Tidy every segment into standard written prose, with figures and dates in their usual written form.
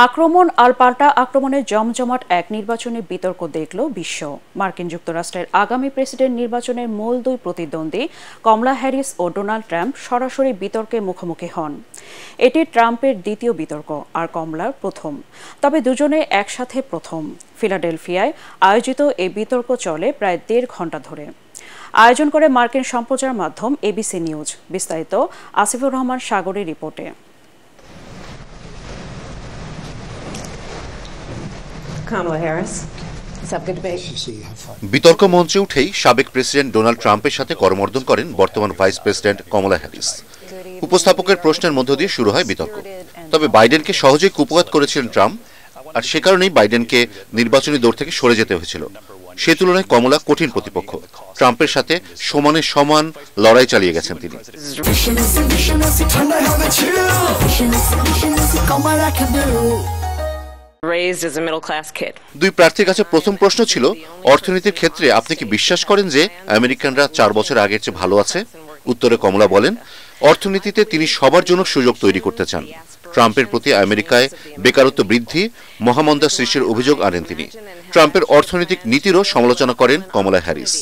আক্রমণ আর পাল্টা আক্রমণের জমজমাট এক নির্বাচনে বিতর্ক দেখল বিশ্ব। মার্কিন যুক্তরাষ্ট্রের আগামী প্রেসিডেন্ট নির্বাচনের মূল দুই প্রতিদ্বন্দ্বী কমলা হ্যারিস ও ডোনাল্ড ট্রাম্প সরাসরি বিতর্কে মুখোমুখি হন। এটি ট্রাম্পের দ্বিতীয় বিতর্ক আর কমলার প্রথম, তবে দুজনে একসাথে প্রথম। ফিলাডেলফিয়ায় আয়োজিত এই বিতর্ক চলে প্রায় ১.৫ ঘন্টা ধরে। আয়োজন করে মার্কিন সম্প্রচার মাধ্যম এবিসি নিউজ। বিস্তারিত আসিফুর রহমান সাগরের রিপোর্টে। বিতর্ক মঞ্চে উঠেই সাবেক প্রেসিডেন্ট ডোনাল্ড ট্রাম্পের সাথে করমর্দন করেন বর্তমান ভাইস প্রেসিডেন্ট কমলা হ্যারিস। উপস্থাপকের প্রশ্নের মধ্য দিয়ে শুরু হয় বিতর্ক। তবে বাইডেনকে সহজেই কুপঘাত করেছিলেন ট্রাম্প, আর সে কারণেই বাইডেনকে নির্বাচনী দৌড় থেকে সরে যেতে হয়েছিল। সে তুলনায় কমলা কঠিন প্রতিপক্ষ। ট্রাম্পের সাথে সমানে সমান লড়াই চালিয়ে গেছেন তিনি। দুই প্রার্থীর কাছে প্রথম প্রশ্ন ছিল, অর্থনীতির ক্ষেত্রে আপনি কি বিশ্বাস করেন যে আমেরিকানরা ৪ বছর আগের চেয়ে ভালো আছে? উত্তরে কমলা বলেন, অর্থনীতিতে তিনি সবার জন্য সুযোগ তৈরি করতে চান। ট্রাম্পের প্রতি আমেরিকায় বেকারত্ব বৃদ্ধি, মহামন্দা সৃষ্টির অভিযোগ আনেন তিনি। ট্রাম্পের অর্থনৈতিক নীতিরও সমালোচনা করেন কমলা হ্যারিস।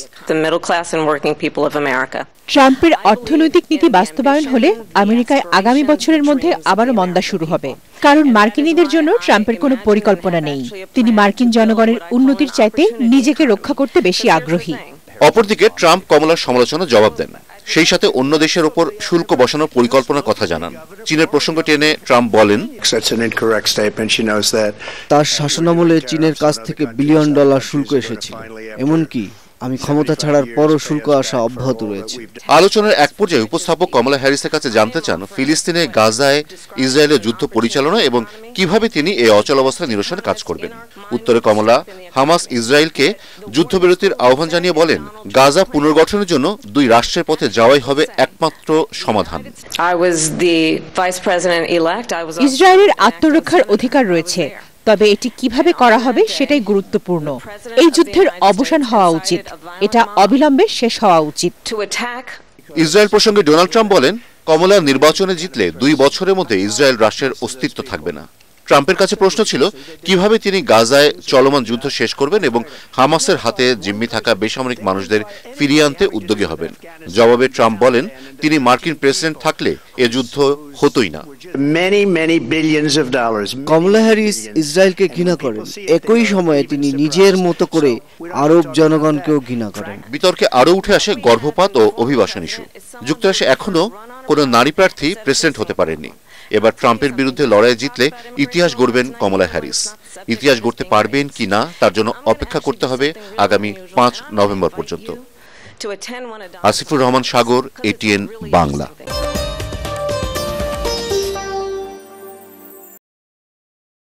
ট্রাম্পের অর্থনৈতিক নীতি বাস্তবায়ন হলে আমেরিকায় আগামী বছরের মধ্যে আবারও মন্দা শুরু হবে, কারণ মার্কিনীদের জন্য ট্রাম্পের কোনো পরিকল্পনা নেই। তিনি মার্কিন জনগণের উন্নতির চাইতে নিজেকে রক্ষা করতে বেশি আগ্রহী। অপরদিকে ট্রাম্প কমলার সমালোচনার জবাব দেন, সেই সাথে অন্য দেশের উপর শুল্ক বসানোর পরিকল্পনার কথা জানান। চীনের প্রসঙ্গ টেনে ট্রাম্প বলেন, তার শাসনামলে চীনের কাছ থেকে $1 বিলিয়ন শুল্ক এসেছিল। এমনকি আমি ক্ষমতা ছাড়ার পরও শুল্ক আসা অব্যাহত রয়েছে। আলোচনার এক পর্যায়ে উপস্থাপক কমলা হ্যারিসের কাছে জানতে চান ফিলিস্তিনে গাজায় ইসরায়েলের যুদ্ধ পরিচালনা এবং কিভাবে তিনি এই অচলাবস্থা নিরসনে কাজ করবেন। উত্তরে কমলা হামাস ইসরায়েলকে যুদ্ধবিরতির আহ্বান জানিয়ে বলেন, গাজা পুনর্গঠনের জন্য দুই রাষ্ট্রের পথে যাওয়াই হবে একমাত্র সমাধান। ইসরায়েলের আত্মরক্ষার অধিকার রয়েছে, তবে এটি কিভাবে করা হবে সেটাই গুরুত্বপূর্ণ। এই যুদ্ধের অবসান হওয়া উচিত, এটা অবিলম্বে শেষ হওয়া উচিত। ইসরায়েল প্রসঙ্গে ডোনাল্ড ট্রাম্প বলেন, কমলা নির্বাচনে জিতলে 2 বছরের মধ্যে ইসরায়েল রাষ্ট্রের অস্তিত্ব থাকবে না। ট্রাম্পের কাছে প্রশ্ন ছিল কিভাবে তিনি গাজায় চলমান যুদ্ধ শেষ করবেন এবং হামাসের হাতে জিম্মি থাকা বেসামরিক মানুষদের ফিরিয়ে আনতে উদ্যোগী হবেন। জবাবে ট্রাম্প বলেন, তিনি মার্কিন প্রেসিডেন্ট থাকলে এ যুদ্ধ হতোই না। কমলা হ্যারিস ইসরায়েলকে ঘৃণা করেন, একই সময়ে তিনি নিজের মতো করে আরব জনগণকেও ঘৃণা করেন। বিতর্কে আরও উঠে আসে গর্ভপাত ও অভিবাসন ইস্যু। যুক্তরাষ্ট্রে এখনো কোনো নারী প্রার্থী প্রেসিডেন্ট হতে পারেননি। এবার ট্রাম্পের বিরুদ্ধে লড়াই জিতলে ইতিহাস গড়বেন কমলা হ্যারিস। ইতিহাস গড়তে পারবেন কি না তার জন্য অপেক্ষা করতে হবে আগামী 5 নভেম্বর পর্যন্ত। আসিফুর রহমান সাগর, ATN বাংলা।